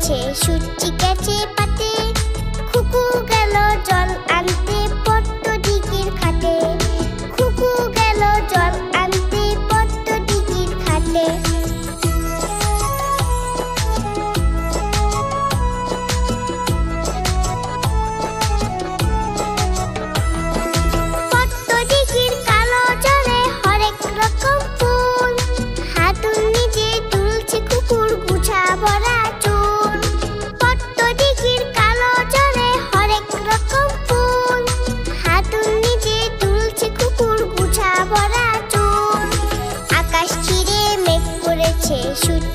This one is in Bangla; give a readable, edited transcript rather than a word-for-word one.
পড়েছে সূর্যি গেছে পাতে, খুকু গেল জল আনতে পদ্ম দিঘির ঘাটে, খুকু গেল জল আনতে পদ্ম দিঘির ঘাটে। পদ্ম দিঘির কালো জলে হরেক রকম ফুল, হাতুড় নিজে তুলছে কুকুর গুছা ভরা চুল। পদ্ম দিঘির কালো জলে হরেক রকম ফুল, হাতুড় নিজে তুলছে কুকুর গুছা ভরা চুল। আকাশ ছিঁড়ে মেঘ করেছে সূর্য